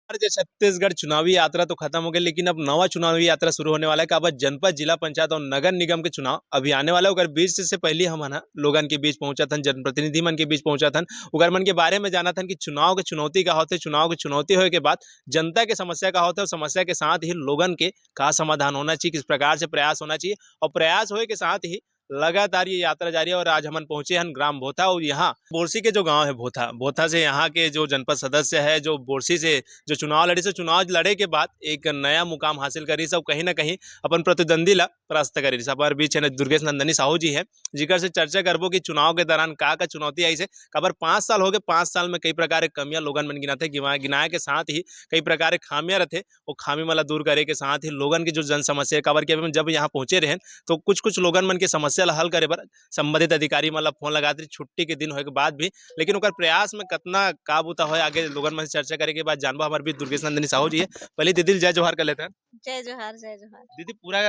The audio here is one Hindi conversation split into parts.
हमारे जो छत्तीसगढ़ चुनावी यात्रा तो खत्म हो गई, लेकिन अब नवा चुनावी यात्रा शुरू होने वाला है। का अब जनपद, जिला पंचायत और नगर निगम के चुनाव अभी आने वाला है। ओकर बीच से पहले हम ना लोगन के बीच पहुंचा था, जनप्रतिनिधि मन के बीच पहुंचा था, ओकर मन के बारे में जाना था कि चुनाव के चुनौती का होते, चुनाव की चुनौती होने के बाद जनता के समस्या का होता है, और समस्या के साथ ही लोगन के का समाधान होना चाहिए, किस प्रकार से प्रयास होना चाहिए, और प्रयास होने के साथ ही लगातार ये यात्रा जारी है। और आज हम पहुंचे हैं ग्राम भोथा, और यहाँ बोरसी के जो गांव है भोथा, भोथा से यहाँ के जो जनपद सदस्य है, जो बोरसी से जो चुनाव लड़ी से, चुनाव लड़े के बाद एक नया मुकाम हासिल करी सब, कहीं ना कहीं अपन प्रतिद्वंदी ला परास्त करी सब। हमारे बीच है दुर्गेश नंदनी साहू जी है, जिकर से चर्चा करबो कि चुनाव के दौरान का चुनौती आई से खबर। 5 साल हो गए, 5 साल में कई प्रकार के कमियां लोगन मन गिनाते, गिनाए के साथ ही कई प्रकार के खामियां रहते, वो खामी वाला दूर करे के साथ ही लोगन की जो जन समस्या खबर के जब यहाँ पहुंचे रहे, तो कुछ कुछ लोगन मन के समस्या ला हल करे बर संबंधित अधिकारी मतलब फोन लगाते छुट्टी के दिन होने के बाद भी, लेकिन ओकर प्रयास में कितना काबूता हो आगे लोगन में चर्चा करे के बाद जानबा। हमारे बीच दुर्गेश नंदिनी साहू जी है। पहले दीदी जय जोहार कर लेते हैं। जय जोहार जय जोहार। दीदी पूरा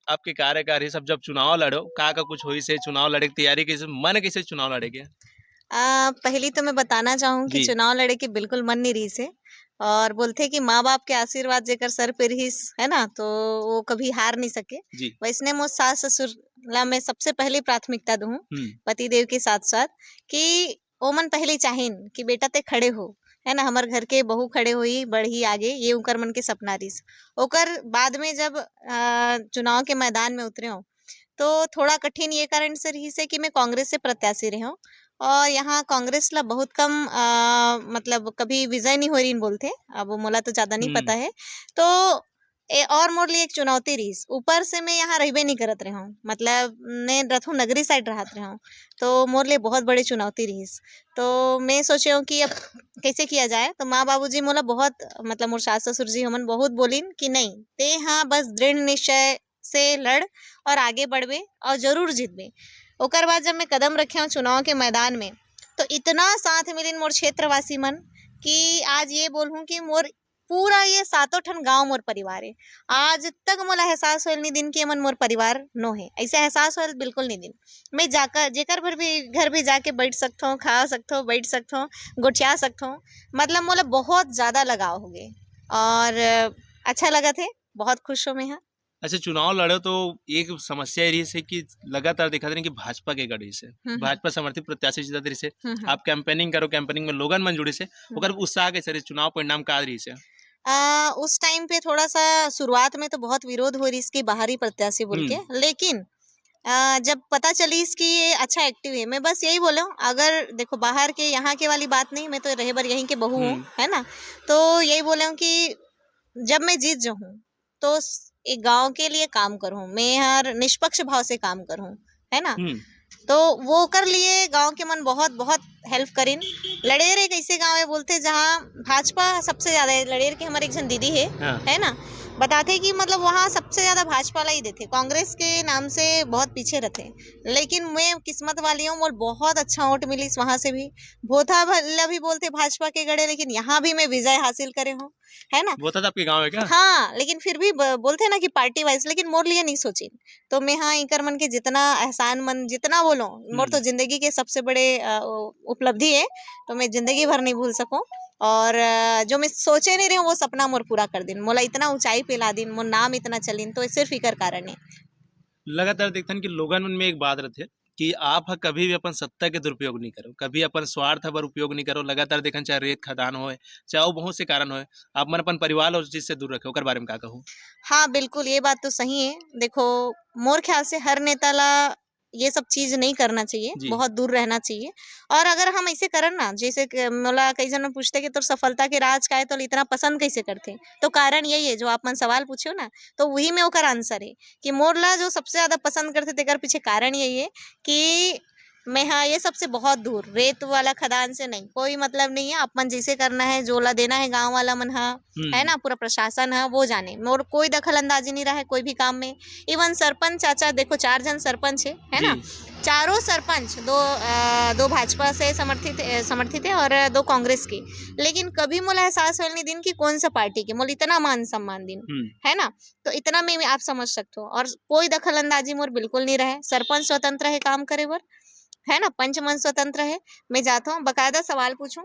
आपके कार्यकारी सब जब चुनाव लड़ो का कुछ हुई से चुनाव लड़े की तैयारी कैसे, मन कैसे चुनाव लड़ेगे? पहली तो मैं बताना चाहूँ कि जी चुनाव लड़े के बिल्कुल मन नहीं रही से, और बोलते कि माँ बाप के आशीर्वाद जेकर सर पे रहीस है ना, तो वो कभी हार नहीं सके। जी। वैसने मोर सास ससुर ला मैं सबसे पहले प्राथमिकता दूँ, पति देव के साथ साथ, कि ओमन पहले चाहेन कि बेटा ते खड़े हो, है ना, हमार घर के बहू खड़े हुई बढ़ी आगे, ये उनकर मन के सपना रहीस। ओकर बाद में जब चुनाव के मैदान में उतरे हो, तो थोड़ा कठिन ये कारण से रही से कि मैं कांग्रेस से प्रत्याशी रही हूँ, और यहाँ कांग्रेस ला बहुत कम मतलब कभी विजय नहीं हो रही बोलते, अब मोला तो ज्यादा नहीं पता है। तो और मोर लिए एक चुनौती रही, ऊपर से मैं यहाँ रहबे नहीं करत रही हूँ, मतलब ने रथु नगरी साइड रहत रही हूँ, तो मोर लिए बहुत बड़ी चुनौती रही। तो मैं सोचे हूँ कि अब कैसे किया जाए, तो माँ बाबूजी मोला बहुत, मतलब मोर सास ससुर जी हमन बहुत बोलिन कि नहीं ते हाँ बस दृढ़ निश्चय से लड़ और आगे बढ़बे और जरूर जीतबे। ओकर बाद जब मैं कदम रखे हूँ चुनाव के मैदान में, तो इतना साथ मिलिन मोर क्षेत्रवासी मन कि आज ये बोलूं कि मोर पूरा ये सातों ठन गांव मोर परिवार है। आज तक मोला एहसास होल नहीं दिन कि मन मोर परिवार नो है, ऐसा एहसास होल बिल्कुल नहीं दिन। मैं जाकर जेकर भर भी घर भी जाके बैठ सकता हूँ, खा सकता हूँ, बैठ सकता हूँ, गोठिया सकता हूँ, मतलब मोला बहुत ज्यादा लगाव हो गए, और अच्छा लगा थे, बहुत खुश हूँ मैं यहाँ। अच्छा, चुनाव लड़ो तो एक समस्या ये रही है कि लगातार देखा था कि भाजपा के गढ़ी से भाजपा समर्थित प्रत्याशी जीतत रही से, आप कैंपेनिंग करो, कैंपेनिंग में लोगन मन जुड़े से, ओकर उत्साह कैसे रही, चुनाव परिणाम का रही से? उस टाइम पे थोड़ा सा शुरुआत में तो बहुत विरोध हो रही इसकी बाहरी प्रत्याशी बोल के, लेकिन जब पता चली इसकी ये अच्छा एक्टिव है, मैं बस यही बोला हूँ, अगर देखो बाहर के यहाँ के वाली बात नहीं, मैं तो रहे बार यहीं के बहू हूँ, है ना, तो यही बोले हूँ कि जब मैं जीत जाऊँ तो एक गांव के लिए काम करूँ, मैं हर निष्पक्ष भाव से काम करूँ, है ना, तो वो कर लिए गांव के मन बहुत बहुत हेल्प करीन। लड़ेर एक ऐसे गांव है बोलते जहाँ भाजपा सबसे ज्यादा है, लड़ेर की हमारी एक जन दीदी है ना, बताते कि मतलब वहाँ सबसे ज्यादा भाजपा ला ही देते, कांग्रेस के नाम से बहुत पीछे रहते, लेकिन मैं किस्मत वाली हूँ, और बहुत अच्छा वोट मिली वहां से भी। भोथा भल्ला भी बोलते भाजपा के गड़े, लेकिन यहाँ भी मैं विजय हासिल करे हूँ, है ना। वो था आपके गाँव है क्या? हाँ, लेकिन फिर भी बोलते ना कि पार्टी वाइज, लेकिन मोर लिए नहीं सोची। तो मैं हाँ इकर मन के जितना एहसान मन जितना बोलो, मोर तो जिंदगी के सबसे बड़े उपलब्धि है, तो मैं जिंदगी भर नहीं भूल सकूं। और जो मैं सोचे नहीं रही हूँ वो सपना मोर पूरा कर दिन, मोला इतना ऊंचाई पे ला दिन, मोर नाम इतना चलिन, तो सिर्फ इकर कारण है। लगातार देखते हैं कि लोगन मन में एक बात रहते कि आप ह कभी भी अपन सत्ता के दुरुपयोग नहीं करो, कभी अपन स्वार्थ पर उपयोग नहीं करो। लगातार देखन चाहे रेत खदान होए, चाहे वो बहुत से कारण होए, आप मन अपन परिवार और चीज से दूर रखे, ओकर बारे में का कहूँ? हाँ बिल्कुल, ये बात तो सही है। देखो, मोर ख्याल से हर नेता ला ये सब चीज नहीं करना चाहिए, जी बहुत दूर रहना चाहिए। और अगर हम ऐसे करन ना, जैसे मोला कई जन पूछते कि तोर सफलता के राज का है, तो इतना पसंद कैसे करते, तो कारण यही है जो आप मन सवाल पूछे हो ना, तो वही में ओकर आंसर है कि मोर ला जो सबसे ज्यादा पसंद करते तेकर पीछे कारण यही है कि मैं हाँ ये सबसे बहुत दूर, रेत वाला खदान से नहीं, कोई मतलब नहीं है। अपन जैसे करना है, जोला देना है गांव वाला मन, हाँ है ना, पूरा प्रशासन है वो जाने, मोर कोई दखल अंदाजी नहीं रहा है कोई भी काम में। इवन सरपंच चाचा देखो, 4 जन सरपंच है ना, चारों सरपंच दो भाजपा से समर्थित है और 2 कांग्रेस की, लेकिन कभी मोला एहसास होल नहीं दिन की कौन सा पार्टी के, मोल इतना मान सम्मान दिन, है ना। तो इतना में आप समझ सकते हो, और कोई दखल अंदाजी मोर बिल्कुल नहीं रहे। सरपंच स्वतंत्र है काम करे बर, है ना, पंच मन स्वतंत्र है। मैं जाता हूँ, बकायदा सवाल पूछूं,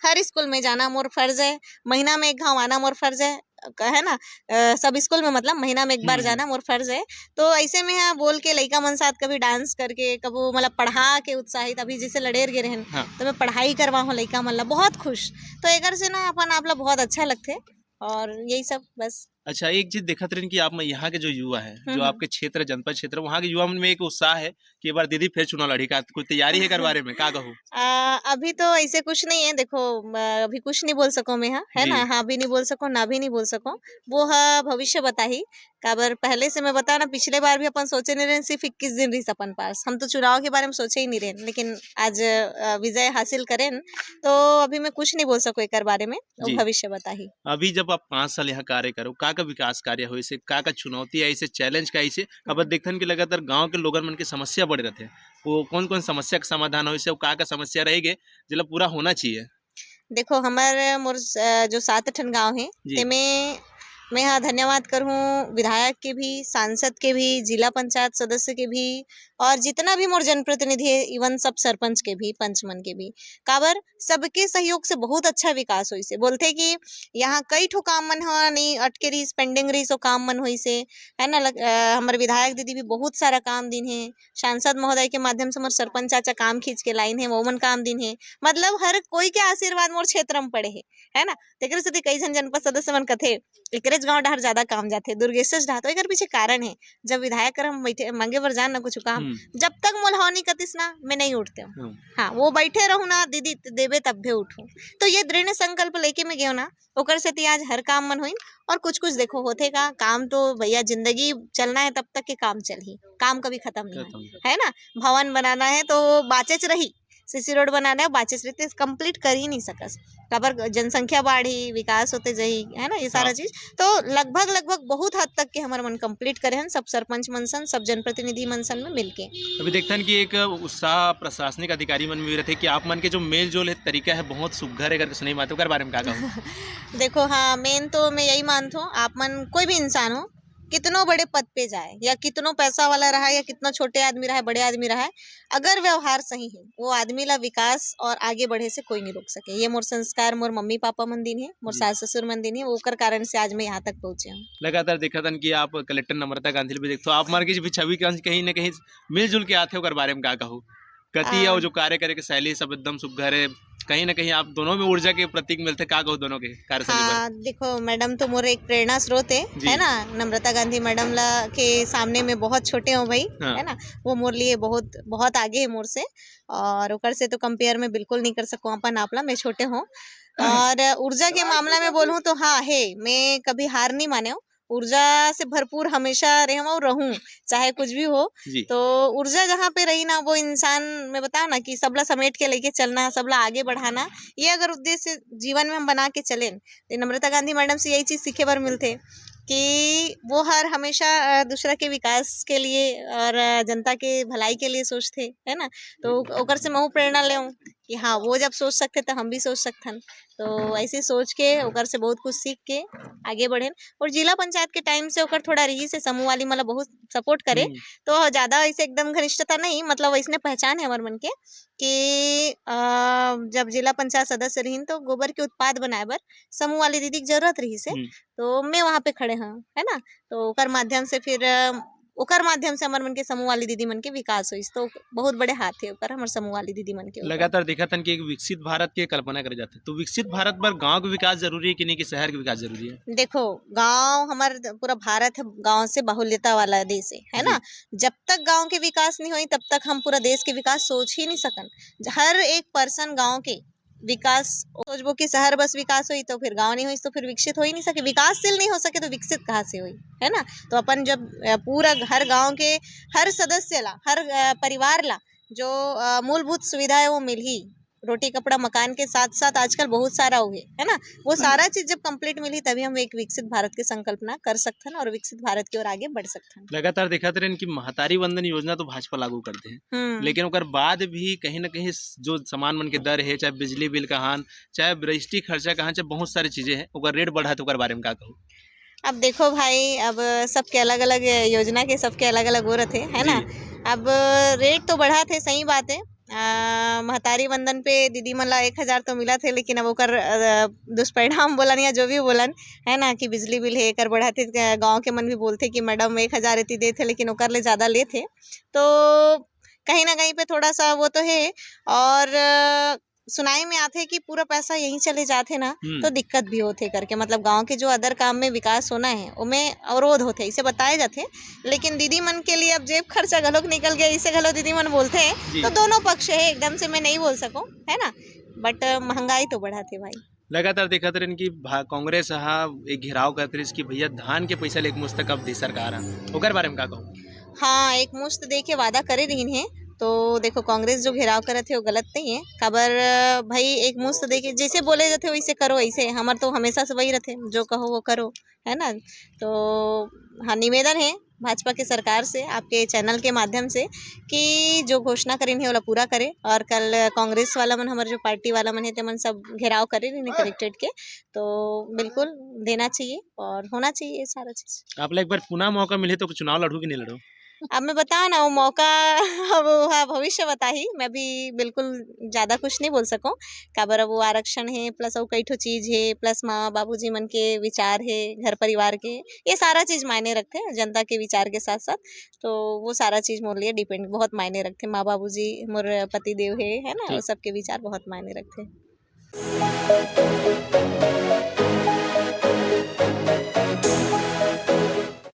हर स्कूल में जाना मोर फर्ज है, महीना में एक घाव आना मोर फर्ज है ना। सब स्कूल में मतलब महीना में एक बार जाना मोर फर्ज है। तो ऐसे में हाँ बोल के लइका मन साथ कभी डांस करके, कबो मतलब पढ़ा के उत्साहित, अभी जैसे लड़ेर गे रहन हाँ। तो मैं पढ़ाई करवा हूँ लइका मन ला बहुत खुश। तो एकर से ना अपन आप ला बहुत अच्छा लगथे और यही सब बस। अच्छा, एक चीज देखत रही कि आप में यहाँ के जो युवा है, जो आपके क्षेत्र जनपद क्षेत्र, वहाँ के युवा मन में एक उत्साह है कि एक बार दीदी फिर चुनाव लड़ी का, कुछ तैयारी है कर बारे में का कहूँ? अभी तो ऐसे कुछ नहीं है, देखो अभी कुछ नहीं बोल सको मैं, हाँ है जी। ना, हाँ भी नहीं बोल सको ना भी नहीं बोल सको, वो है भविष्य बता ही। काबर पहले से मैं बता ना, पिछले बार भी अपन सोचे नहीं रहे, सिर्फ 21 दिन रही अपन पास, हम तो चुनाव के बारे में सोचे ही नहीं रहे, लेकिन आज विजय हासिल करें तो अभी मैं कुछ नहीं बोल सको एक बारे में, वो जी। भविष्य बता ही। अभी जब आप 5 साल यहाँ कार्य करो, का विकास कार्य हो, इसे का चुनौती है, इसे चैलेंज का, इसे अब देखथन कि लगातार गांव के लोगन मन के समस्या बढ़ रहते हैं, वो कौन कौन समस्या का समाधान हो, इसे का समस्या रहेगे जिला पूरा होना चाहिए? देखो हमारे मोर जो 7 ठन गाँव है जी। तेमे मैं हाँ धन्यवाद करूँ विधायक के भी, सांसद के भी, जिला पंचायत सदस्य के भी, और जितना भी मोर जनप्रतिनिधि है, इवन सब सरपंच के भी, पंचमन के भी। काबर सबके सहयोग से बहुत अच्छा विकास हुई से, बोलते कि यहाँ कई ठो काम मन ह नहीं अटके रही, पेंडिंग रही, सो काम मन हुई से है ना। हमारे विधायक दीदी भी बहुत सारा काम दिन है, सांसद महोदय के माध्यम से मोर सरपंच चाचा काम खींच के लाइन है, वो मन काम दिन है, मतलब हर कोई के आशीर्वाद मोर क्षेत्र में पड़े है ना। तेकर से कई जन जनपद सदस्य मन कथे एकरेज गांव डहर ज्यादा काम जाते, दुर्गेशस डहा, तो एकर पीछे कारण है, जब विधायक कर हम बैठे मांगे बर जान ना कुछ काम, जब तक मोल हव नहीं कतिस ना मैं नहीं उठते हूँ। हाँ वो बैठे रहूँ ना दीदी देवे तब भी उठूँ, तो ये दृढ़ संकल्प लेके मैं गयो ना, ओकर से आज हर काम मन हुई। और कुछ कुछ देखो होते का काम, तो भैया जिंदगी चलना है तब तक के काम चल ही, काम कभी खत्म नहीं है ना। भवन बनाना है तो बाचेच रही, सीसी रोड बनाना है बाचेच रही, कंप्लीट कर ही नहीं सकस, काबर जनसंख्या बढ़ी, विकास होते जही है ना, ये सारा चीज। तो लगभग बहुत हद तक के हमारे मन कंप्लीट करे हैं, सब सरपंच मनसन, सब जनप्रतिनिधि मनसन में मिलके। अभी देखते हैं कि एक उत्साह प्रशासनिक अधिकारी मन में भी रहते कि आप मन के जो मेल जोल है तरीका है बहुत सुघर है, करके सुनाई बातों के बारे में क्या कहूँ? देखो हाँ, मेन तो मैं यही मानता हूँ, आप मन कोई भी इंसान हो, कितनों बड़े पद पे जाए या कितनों पैसा वाला रहा या कितना छोटे आदमी रहा है, बड़े आदमी रहा है, अगर व्यवहार सही है, वो आदमी ला विकास और आगे बढ़े से कोई नहीं रोक सके। ये मोर संस्कार मोर मम्मी पापा मन दिन है, मोर सास ससुर मन दिन है, ओकर कारण से आज मैं यहाँ तक पहुंचे हूँ। लगातार देखा था कि आप कलेक्टर नम्रता गांधी भी देखते हो, आप मार के छवि कहीं ना कहीं मिलजुल के आते हो, बारे में क्या कहूँ? गति और जो कार्य करे के शैली सब एकदम सुघर है, कहीं ना कहीं आप दोनों में ऊर्जा के प्रतीक मिलते, क्या कहूँ दोनों के कार्यशैली? हाँ देखो मैडम तो मोर एक प्रेरणा स्रोत है ना, नम्रता गांधी मैडम ला के सामने में बहुत छोटे हो भाई, है ना, वो मोर लिए बहुत बहुत आगे है मोर से, और ओकर से तो कंपेयर में बिल्कुल नहीं कर सकूँ अपन आपला, मैं छोटे हूँ। और ऊर्जा के मामला में बोलूँ तो हाँ है, मैं कभी हार नहीं माने हूँ, ऊर्जा से भरपूर हमेशा रहूं चाहे कुछ भी हो। तो ऊर्जा जहाँ पे रही ना, वो इंसान मैं बताऊं ना कि सबला समेट के लेके चलना, सबला आगे बढ़ाना, ये अगर उद्देश्य जीवन में हम बना के चलें तो नम्रता गांधी मैडम से यही चीज सीखे बर मिलते कि वो हर हमेशा दूसरा के विकास के लिए और जनता के भलाई के लिए सोचते है ना। तो ओकर से मैं प्रेरणा ले कि हाँ वो जब सोच सकते तो हम भी सोच सकथन, तो ऐसे सोच के ओकर से बहुत कुछ सीख के आगे बढ़े। और जिला पंचायत के टाइम से ओकर थोड़ा रही से समूह वाली मतलब बहुत सपोर्ट करे, तो ज्यादा ऐसे एकदम घनिष्ठता नहीं, मतलब वैसने पहचान है हमारे मन के कि जब जिला पंचायत सदस्य रही तो गोबर के उत्पाद बनाए बर समूह वाली दीदी की जरूरत रही से, तो मैं वहाँ पे खड़े हाँ है ना, तो ओकर माध्यम से फिर ओकर माध्यम से हमारे मन के समूह वाली दीदी मन के विकास हुई, तो बहुत बड़े हाथ है ऊपर हमारे समूह वाली दीदी मन के। लगातार देखा था कि एक विकसित भारत की कल्पना करे जाते, तो विकसित भारत पर गांव का विकास जरूरी है कि नहीं, कि शहर का विकास जरूरी है? देखो गांव हमारा पूरा भारत है, गांव से बाहुल्यता वाला देश है ना, जब तक गांव के विकास नहीं हुई तब तक हम पूरा देश के विकास सोच ही नहीं सकन। हर एक पर्सन गांव के विकास सोचबो कि शहर बस विकास हुई तो फिर गांव नहीं हुई, तो फिर विकसित हो ही नहीं सके, विकासशील नहीं हो सके तो विकसित कहाँ से हुई, है ना। तो अपन जब पूरा हर गांव के हर सदस्य ला, हर परिवार ला जो मूलभूत सुविधा है वो मिल ही, रोटी कपड़ा मकान के साथ साथ आजकल बहुत सारा हो गया है ना, वो सारा चीज जब कंप्लीट मिली तभी हम एक विकसित भारत की संकल्पना कर सकते हैं और विकसित भारत की ओर आगे बढ़ सकते हैं। लगातार देखा थे कि महतारी वंदन योजना तो भाजपा लागू करते हैं, लेकिन ओकर बाद भी कहीं ना कहीं जो सामान मन के दर है, चाहे बिजली बिल कहान, चाहे रजिस्ट्री खर्चा कहान, चाहे बहुत सारी चीजें हैं, ओकर रेट बढ़ा, तो ओकर बारे में क्या कहूँ? अब देखो भाई, अब सबके अलग अलग योजना के सबके अलग अलग वो रहते है ना, अब रेट तो बढ़ा थे सही बात है, महतारी वंदन पे दीदी मन ला 1,000 तो मिला थे, लेकिन अब ओकर दुष्परिणाम बोलन या जो भी बोलन है ना कि बिजली बिल है एकर बढ़ाते, गांव के मन भी बोलते कि मैडम 1,000 इतनी दे थे लेकिन ओकर ले ज़्यादा ले थे, तो कहीं ना कहीं पे थोड़ा सा वो तो है। और सुनाई में आते कि पूरा पैसा यहीं चले जाते ना तो दिक्कत भी होते करके, मतलब गांव के जो अदर काम में विकास होना है उनमें अवरोध होते, इसे बताए जाते। लेकिन दीदी मन के लिए अब जेब खर्चा घलोक निकल गया, इसे घलो दीदी मन बोलते हैं, तो दोनों पक्ष है, एकदम से मैं नहीं बोल सकूं, है ना, बट महंगाई तो बढ़ाते भाई। लगातार देखा रहे कि कांग्रेस हा एक घेराव करते रही कि भैया धान के पैसा ले एक मुश्त कब दे सरकार ओकर बारे में का कहूँ। हाँ, एक मुश्त दे के वादा करे रही है, तो देखो कांग्रेस जो घेराव करत है वो गलत नहीं है, खबर भाई एक मुश्त दे के जैसे बोले जाते वैसे करो, ऐसे हमार तो हमेशा से वही रहते, जो कहो वो करो, है ना। तो हाँ, निवेदन है भाजपा के सरकार से, आपके चैनल के माध्यम से, कि जो घोषणा करें है वो पूरा करे। और कल कांग्रेस वाला मन, हमारे जो पार्टी वाला मन है ते मन सब घेराव करे रही कलेक्ट्रेट के, तो बिल्कुल देना चाहिए और होना चाहिए ये सारा चीज। आप एक बार पुनः मौका मिले तो चुनाव लड़ू कि नहीं लड़ो। अब मैं बताऊँ ना वो मौका अब हाँ भविष्य बता ही, मैं भी बिल्कुल ज़्यादा कुछ नहीं बोल सकूँ, काबर अब वो आरक्षण है प्लस वो कई ठो चीज़ है, प्लस माँ बाबूजी मन के विचार है, घर परिवार के, ये सारा चीज़ मायने रखते हैं जनता के विचार के साथ साथ, तो वो सारा चीज़ मोर लिए डिपेंड बहुत मायने रखते, माँ बाबूजी मोर पति देव है ना, वो सबके विचार बहुत मायने रखते हैं।